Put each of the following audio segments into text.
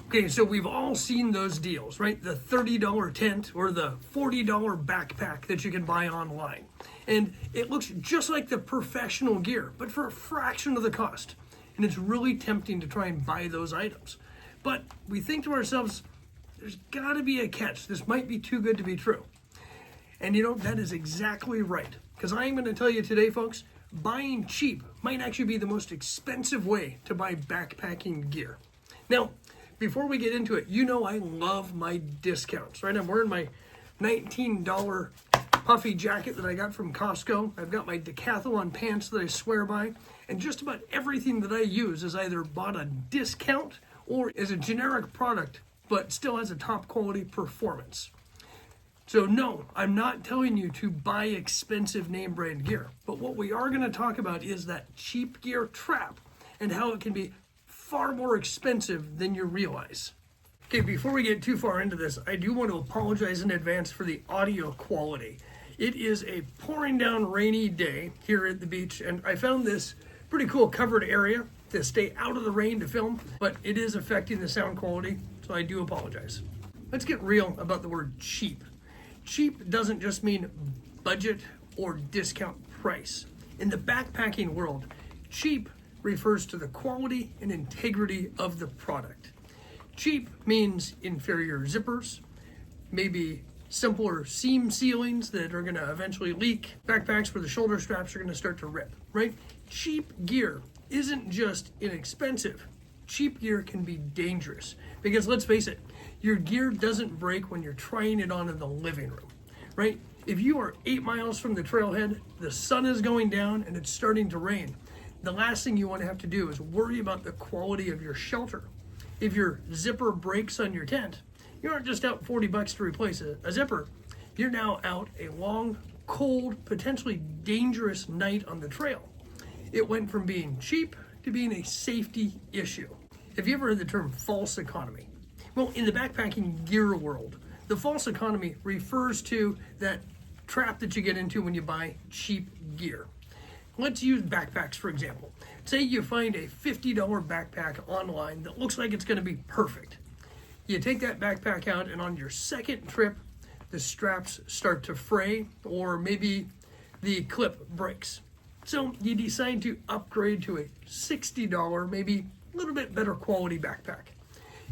Okay, so we've all seen those deals, right? The $30 tent or the $40 backpack that you can buy online. And it looks just like the professional gear, but for a fraction of the cost. And it's really tempting to try and buy those items. But we think to ourselves, there's gotta be a catch. This might be too good to be true. And you know, that is exactly right. Because I'm gonna tell you today, folks, buying cheap might actually be the most expensive way to buy backpacking gear. Now, before we get into it, you know I love my discounts, right? I'm wearing my $19 puffy jacket that I got from Costco. I've got my decathlon pants that I swear by. And just about everything that I use is either bought on discount or is a generic product, but still has a top quality performance. So no, I'm not telling you to buy expensive name brand gear. But what we are gonna talk about is that cheap gear trap and how it can be far more expensive than you realize. Okay, before we get too far into this, I do want to apologize in advance for the audio quality. It is a pouring down rainy day here at the beach, and I found this pretty cool covered area to stay out of the rain to film, but it is affecting the sound quality, so I do apologize. Let's get real about the word cheap. Cheap doesn't just mean budget or discount price. In the backpacking world, cheap refers to the quality and integrity of the product. Cheap means inferior zippers, maybe simpler seam sealings that are going to eventually leak, backpacks where the shoulder straps are going to start to rip, right? Cheap gear isn't just inexpensive. Cheap gear can be dangerous because let's face it, your gear doesn't break when you're trying it on in the living room, right? If you are 8 miles from the trailhead, the sun is going down and it's starting to rain, the last thing you want to have to do is worry about the quality of your shelter. If your zipper breaks on your tent, you aren't just out $40 to replace a zipper. You're now out a long, cold, potentially dangerous night on the trail. It went from being cheap to being a safety issue. Have you ever heard the term false economy? Well, in the backpacking gear world, the false economy refers to that trap that you get into when you buy cheap gear. Let's use backpacks, for example. Say you find a $50 backpack online that looks like it's going to be perfect. You take that backpack out, and on your second trip, the straps start to fray, or maybe the clip breaks. So you decide to upgrade to a $60, maybe a little bit better quality backpack.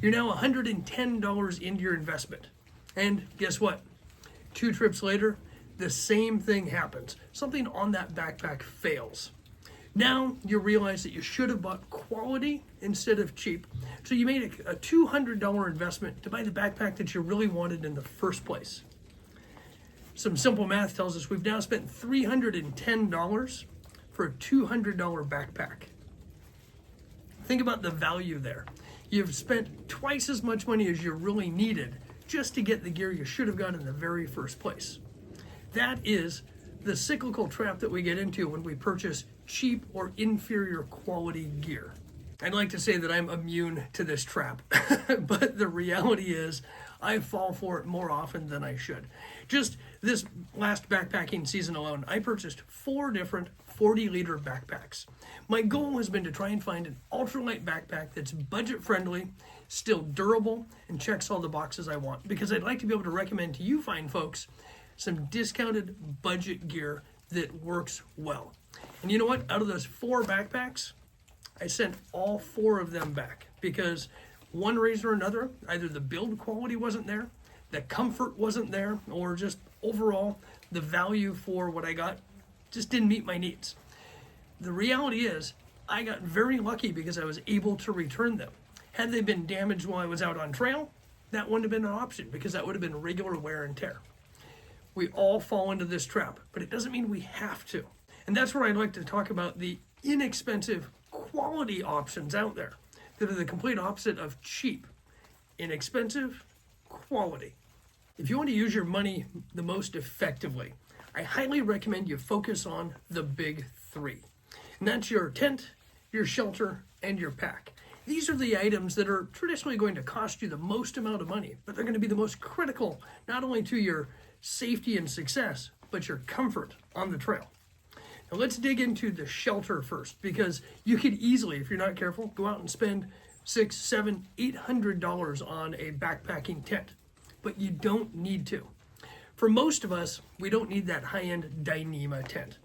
You're now $110 into your investment. And guess what? 2 trips later, the same thing happens. Something on that backpack fails. Now you realize that you should have bought quality instead of cheap. So you made a $200 investment to buy the backpack that you really wanted in the first place. Some simple math tells us we've now spent $310 for a $200 backpack. Think about the value there. You've spent twice as much money as you really needed just to get the gear you should have got in the very first place. That is the cyclical trap that we get into when we purchase cheap or inferior quality gear. I'd like to say that I'm immune to this trap, but the reality is I fall for it more often than I should. Just this last backpacking season alone, I purchased 4 different 40-liter backpacks. My goal has been to try and find an ultralight backpack that's budget-friendly, still durable, and checks all the boxes I want, because I'd like to be able to recommend to you fine folks some discounted budget gear that works well. And you know what? Out of those 4 backpacks, I sent all 4 of them back because one reason or another, either the build quality wasn't there, the comfort wasn't there, or just overall the value for what I got just didn't meet my needs. The reality is I got very lucky because I was able to return them. Had they been damaged while I was out on trail, that wouldn't have been an option because that would have been regular wear and tear. We all fall into this trap, but it doesn't mean we have to. And that's where I'd like to talk about the inexpensive quality options out there that are the complete opposite of cheap. Inexpensive, quality. If you want to use your money the most effectively, I highly recommend you focus on the big 3. And that's your tent, your shelter, and your pack. These are the items that are traditionally going to cost you the most amount of money, but they're going to be the most critical, not only to your safety and success, but your comfort on the trail. Now let's dig into the shelter first, because you could easily, if you're not careful, go out and spend $600, $700, $800 on a backpacking tent, but you don't need to. For most of us, we don't need that high-end Dyneema tent.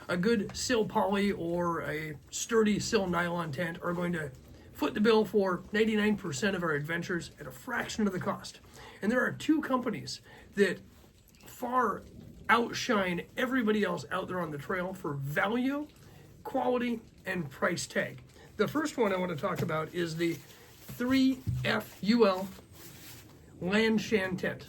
A good sill poly or a sturdy sill nylon tent are going to foot the bill for 99% of our adventures at a fraction of the cost. And there are two companies that far outshine everybody else out there on the trail for value, quality, and price tag. The first one I want to talk about is the 3FUL Lanshan tent.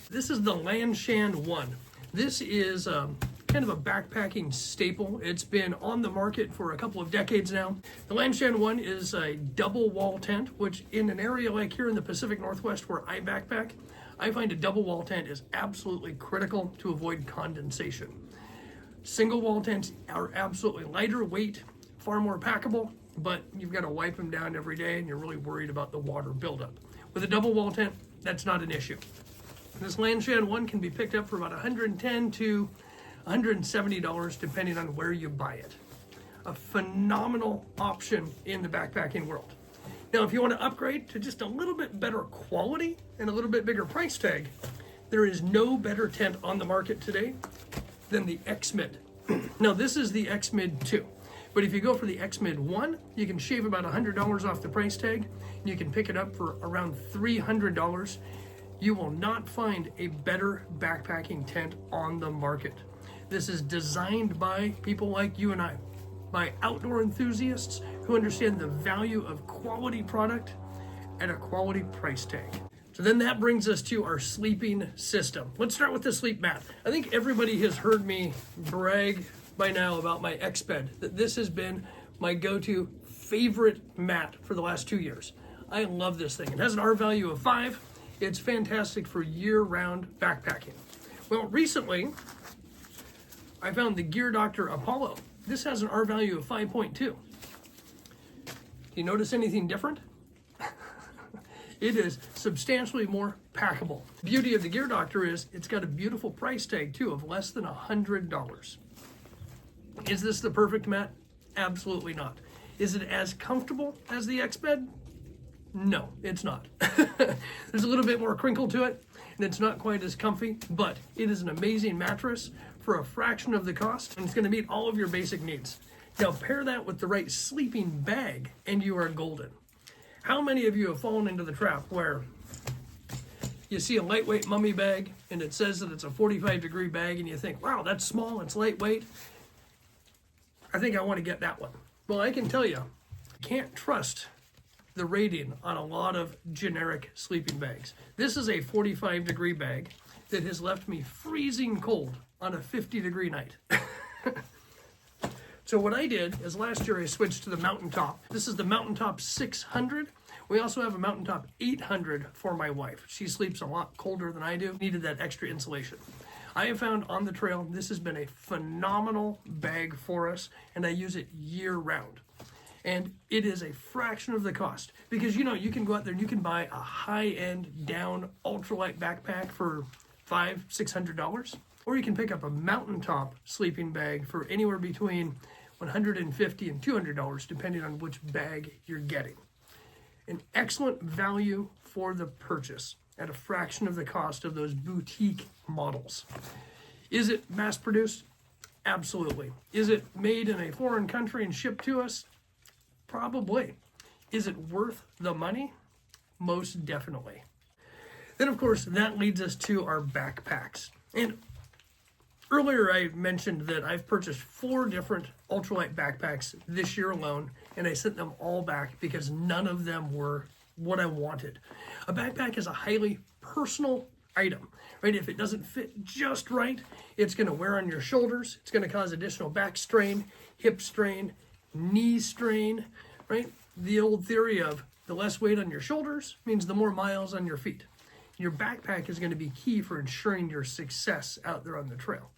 This is the Lanshan 1. This is kind of a backpacking staple. It's been on the market for a couple of decades now. The Lanshan 1 is a double wall tent, which in an area like here in the Pacific Northwest where I backpack, I find a double wall tent is absolutely critical to avoid condensation. Single wall tents are absolutely lighter weight, far more packable, but you've got to wipe them down every day and you're really worried about the water buildup. With a double wall tent, that's not an issue. This Lanshan 1 can be picked up for about $110 to $170 depending on where you buy it. A phenomenal option in the backpacking world. Now, if you want to upgrade to just a little bit better quality and a little bit bigger price tag, there is no better tent on the market today than the X-Mid. Now, this is the X-Mid 2. But if you go for the X-Mid 1, you can shave about $100 off the price tag, and you can pick it up for around $300. You will not find a better backpacking tent on the market. This is designed by people like you and I, by outdoor enthusiasts who understand the value of quality product at a quality price tag. So then that brings us to our sleeping system. Let's start with the sleep mat. I think everybody has heard me brag by now about my X-Bed, that this has been my go-to favorite mat for the last 2 years. I love this thing. It has an R value of 5. It's fantastic for year-round backpacking. Well, recently, I found the Gear Doctor Apollo. This has an R value of 5.2. Do you notice anything different? It is substantially more packable. The beauty of the Gear Doctor is it's got a beautiful price tag too of less than $100. Is this the perfect mat? Absolutely not. Is it as comfortable as the X-Bed? No, it's not. There's a little bit more crinkle to it, and it's not quite as comfy, but it is an amazing mattress for a fraction of the cost, and it's going to meet all of your basic needs. Now pair that with the right sleeping bag, and you are golden. How many of you have fallen into the trap where you see a lightweight mummy bag, and it says that it's a 45-degree bag, and you think, wow, that's small, it's lightweight. I think I want to get that one. Well, I can tell you, can't trust the rating on a lot of generic sleeping bags. This is a 45-degree bag that has left me freezing cold on a 50-degree night. So what I did is last year I switched to the Mountaintop. This is the Mountaintop 600. We also have a Mountaintop 800 for my wife. She sleeps a lot colder than I do. Needed that extra insulation. I have found on the trail this has been a phenomenal bag for us, and I use it year-round. And it is a fraction of the cost because you can go out there and you can buy a high-end down ultralight backpack for $500, $600, or you can pick up a Mountaintop sleeping bag for anywhere between $150 and $200 depending on which bag you're getting. An excellent value for the purchase at a fraction of the cost of those boutique models. Is it mass-produced? Absolutely. Is it made in a foreign country and shipped to us? Probably. Is it worth the money? Most definitely. Then, of course, that leads us to our backpacks. And earlier I mentioned that I've purchased 4 different ultralight backpacks this year alone, and I sent them all back because none of them were what I wanted. A backpack is a highly personal item, right? If it doesn't fit just right, it's going to wear on your shoulders. It's going to cause additional back strain, hip strain, knee strain, right? The old theory of the less weight on your shoulders means the more miles on your feet. Your backpack is going to be key for ensuring your success out there on the trail.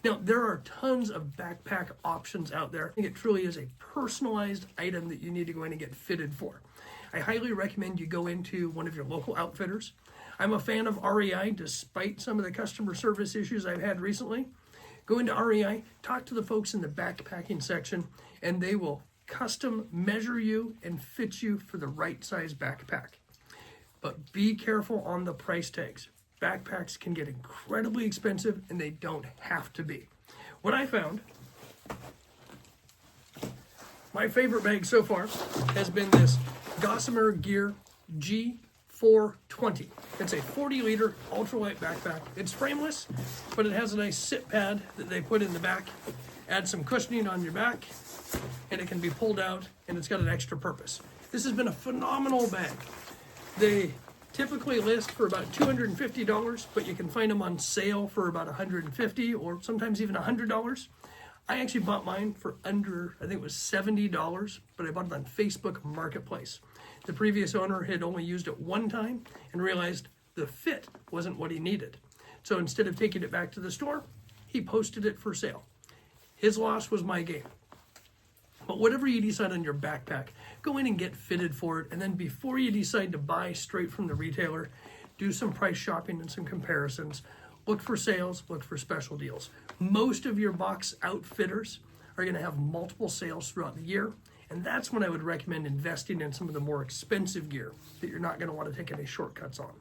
Now, there are tons of backpack options out there. I think it truly is a personalized item that you need to go in and get fitted for. I highly recommend you go into one of your local outfitters. I'm a fan of REI despite some of the customer service issues I've had recently. Go into REI, talk to the folks in the backpacking section, and they will custom measure you and fit you for the right size backpack. But be careful on the price tags. Backpacks can get incredibly expensive and they don't have to be. What I found, my favorite bag so far has been this Gossamer Gear G420. It's a 40-liter ultralight backpack. It's frameless, but it has a nice sit pad that they put in the back. Add some cushioning on your back, and it can be pulled out, and it's got an extra purpose. This has been a phenomenal bag. They typically list for about $250, but you can find them on sale for about $150 or sometimes even $100. I actually bought mine for under, I think it was $70, but I bought it on Facebook Marketplace. The previous owner had only used it one time and realized the fit wasn't what he needed. So instead of taking it back to the store, he posted it for sale. His loss was my gain. But whatever you decide on your backpack, go in and get fitted for it. And then before you decide to buy straight from the retailer, do some price shopping and some comparisons. Look for sales, look for special deals. Most of your box outfitters are going to have multiple sales throughout the year. And that's when I would recommend investing in some of the more expensive gear that you're not going to want to take any shortcuts on.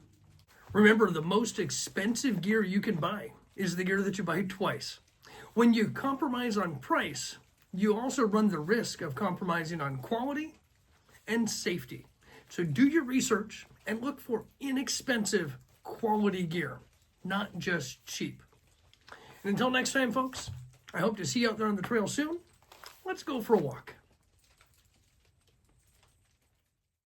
Remember, the most expensive gear you can buy is the gear that you buy twice. When you compromise on price, you also run the risk of compromising on quality and safety. So do your research and look for inexpensive quality gear, not just cheap. And until next time, folks, I hope to see you out there on the trail soon. Let's go for a walk.